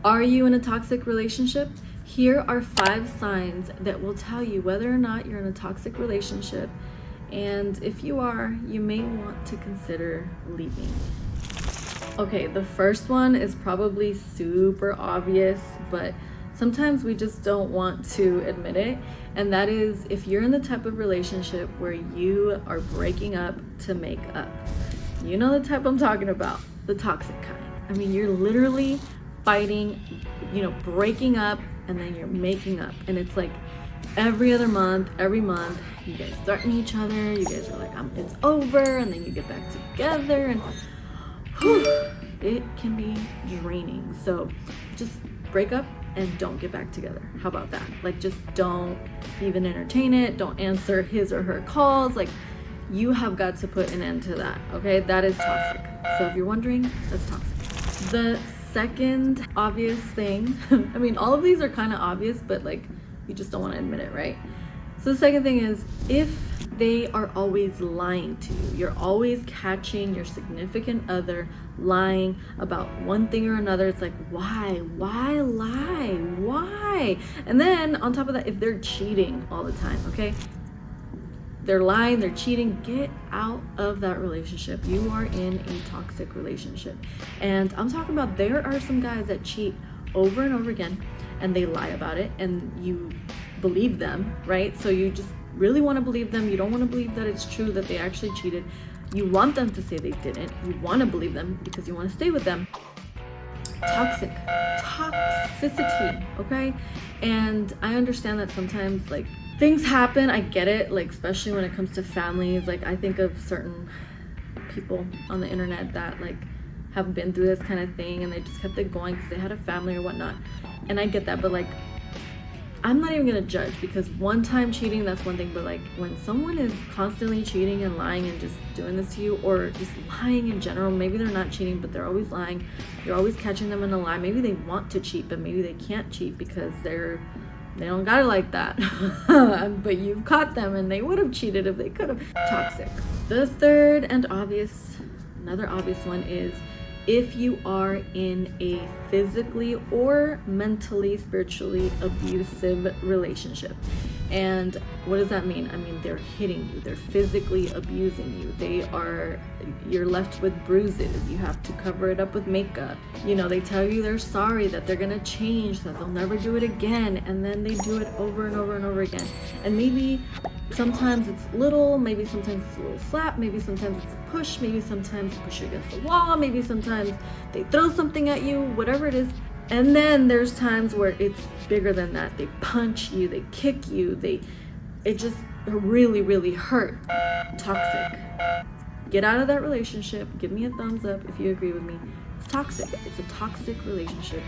Are you in a toxic relationship? Here are 5 signs that will tell you whether or not you're in a toxic relationship. And if you are, you may want to consider leaving. Okay, the first one is probably super obvious, but sometimes we just don't want to admit it. And that is if you're in the type of relationship where you are breaking up to make up. You know the type I'm talking about, the toxic kind. I mean, you're literally fighting, breaking up, and then you're making up. And it's like every month, you guys threaten each other. You guys are like, it's over. And then you get back together. And it can be draining. So just break up and don't get back together. How about that? Like, just don't even entertain it. Don't answer his or her calls. Like, you have got to put an end to that. Okay, that is toxic. So if you're wondering, that's toxic. The second obvious thing, I mean, all of these are kind of obvious, but like, you just don't want to admit it, right? So the second thing is, if they are always lying to you, you're always catching your significant other lying about one thing or another. It's like, why lie? Why? And then on top of that, if they're cheating all the time, okay? They're lying, they're cheating, get out of that relationship. You are in a toxic relationship. And I'm talking about, there are some guys that cheat over and over again, and they lie about it, and you believe them, right? So you just really want to believe them. You don't want to believe that it's true that they actually cheated. You want them to say they didn't. You want to believe them because you want to stay with them. Toxicity, okay? And I understand that sometimes, like, things happen. I get it, like, especially when it comes to families. Like, I think of certain people on the internet that, like, have been through this kind of thing, and they just kept it going because they had a family or whatnot. And I get that, but like, I'm not even gonna judge, because one time cheating, that's one thing, but like, when someone is constantly cheating and lying and just doing this to you, or just lying in general, maybe they're not cheating, but they're always lying, you're always catching them in a lie. Maybe they want to cheat, but maybe they can't cheat because they don't got it like that. But you've caught them, and they would have cheated if they could have. Toxic. The third and another obvious one is, if you are in a physically or mentally, spiritually abusive relationship. And what does that mean? I mean, they're hitting you, they're physically abusing you, you're left with bruises, you have to cover it up with makeup. They tell you they're sorry, that they're gonna change, that they'll never do it again, and then they do it over and over and over again. And maybe sometimes it's little, maybe sometimes it's a little slap, maybe sometimes it's a push, maybe sometimes you push you against the wall, maybe sometimes they throw something at you, whatever it is. And then there's times where it's bigger than that. They punch you, they kick you, it just really, really hurt. Toxic. Get out of that relationship. Give me a thumbs up if you agree with me. It's toxic. It's a toxic relationship.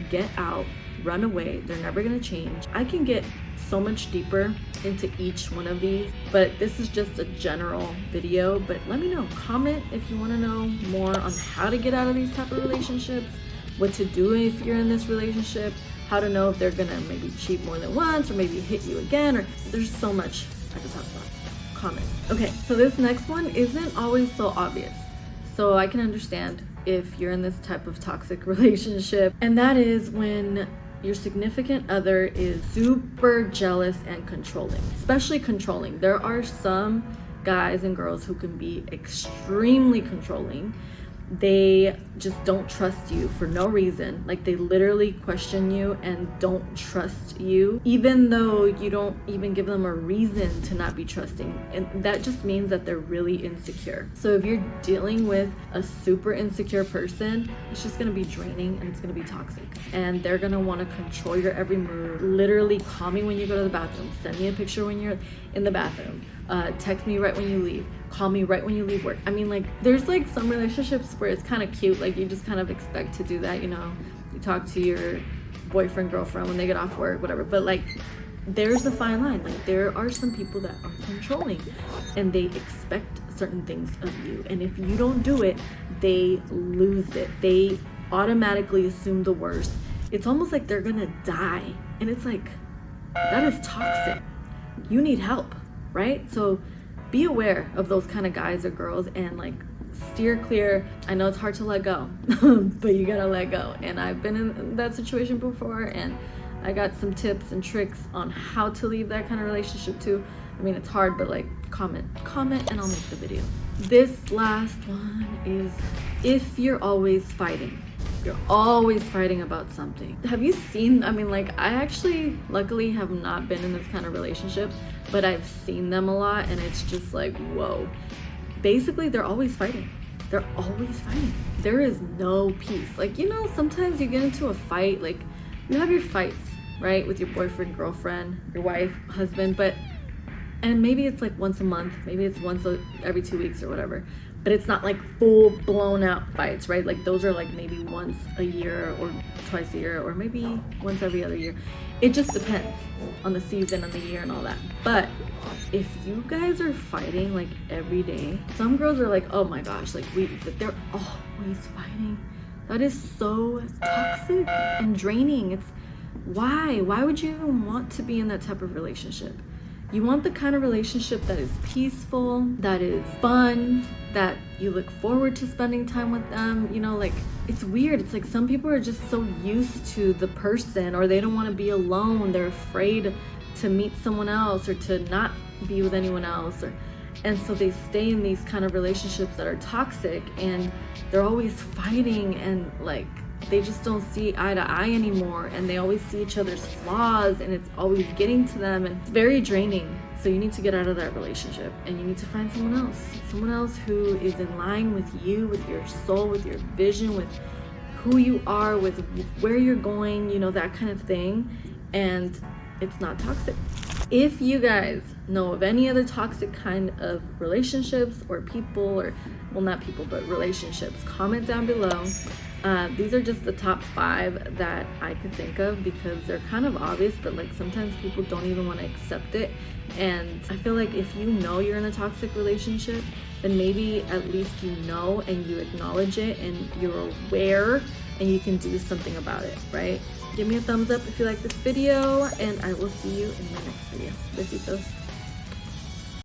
Get out, run away. They're never gonna change. I can get so much deeper into each one of these, but this is just a general video. But let me know, comment if you want to know more on how to get out of these type of relationships, what to do if you're in this relationship, how to know if they're gonna maybe cheat more than once, or maybe hit you again, or there's so much I could talk about. Comment. Okay, so this next one isn't always so obvious, so I can understand if you're in this type of toxic relationship, and that is when your significant other is super jealous and controlling, especially controlling. There are some guys and girls who can be extremely controlling. They just don't trust you for no reason. Like, they literally question you and don't trust you, even though you don't even give them a reason to not be trusting. And that just means that they're really insecure. So if you're dealing with a super insecure person, it's just gonna be draining and it's gonna be toxic. And they're gonna wanna control your every move. Literally, call me when you go to the bathroom. Send me a picture when you're in the bathroom. Text me right when you leave. Call me right when you leave work. I mean, like, there's like some relationships where it's kind of cute, like you just kind of expect to do that, you talk to your boyfriend, girlfriend when they get off work, whatever. But like, there's a fine line. Like, there are some people that are controlling and they expect certain things of you, and if you don't do it, they lose it. They automatically assume the worst. It's almost like they're gonna die, and it's like, that is toxic. You need help, right? So be aware of those kind of guys or girls, and like, steer clear. I know it's hard to let go, but you gotta let go. And I've been in that situation before, and I got some tips and tricks on how to leave that kind of relationship too. I mean, it's hard, but like, comment, and I'll make the video. This last one is, if you're always fighting about something. Have you seen, I mean, like, I actually luckily have not been in this kind of relationship, but I've seen them a lot, and it's just like, whoa. Basically, they're always fighting. There is no peace. Like, you know, sometimes you get into a fight, like, you have your fights, right, with your boyfriend, girlfriend, your wife, husband, and maybe it's like once a month, maybe it's once every 2 weeks or whatever, but it's not like full blown out fights, right? Like, those are like maybe once a year or twice a year, or maybe once every other year. It just depends on the season and the year and all that. But if you guys are fighting like every day, some girls are like, oh my gosh, like they're always fighting. That is so toxic and draining. It's why would you even want to be in that type of relationship? You want the kind of relationship that is peaceful, that is fun, that you look forward to spending time with them. You know, like, it's weird. It's like some people are just so used to the person, or they don't want to be alone. They're afraid to meet someone else or to not be with anyone else, and so they stay in these kind of relationships that are toxic, and they're always fighting, and like, they just don't see eye to eye anymore, and they always see each other's flaws, and it's always getting to them, and it's very draining. So you need to get out of that relationship, and you need to find someone else who is in line with you, with your soul, with your vision, with who you are, with where you're going, you know, that kind of thing. And it's not toxic. If you guys know of any other toxic kind of relationships or people, or, well, not people, but relationships, comment down below. These are just the top 5 that I could think of, because they're kind of obvious, but like sometimes people don't even want to accept it. And I feel like if you know you're in a toxic relationship, then maybe at least you know and you acknowledge it and you're aware and you can do something about it, right? Give me a thumbs up if you like this video, and I will see you in my next video. Besitos.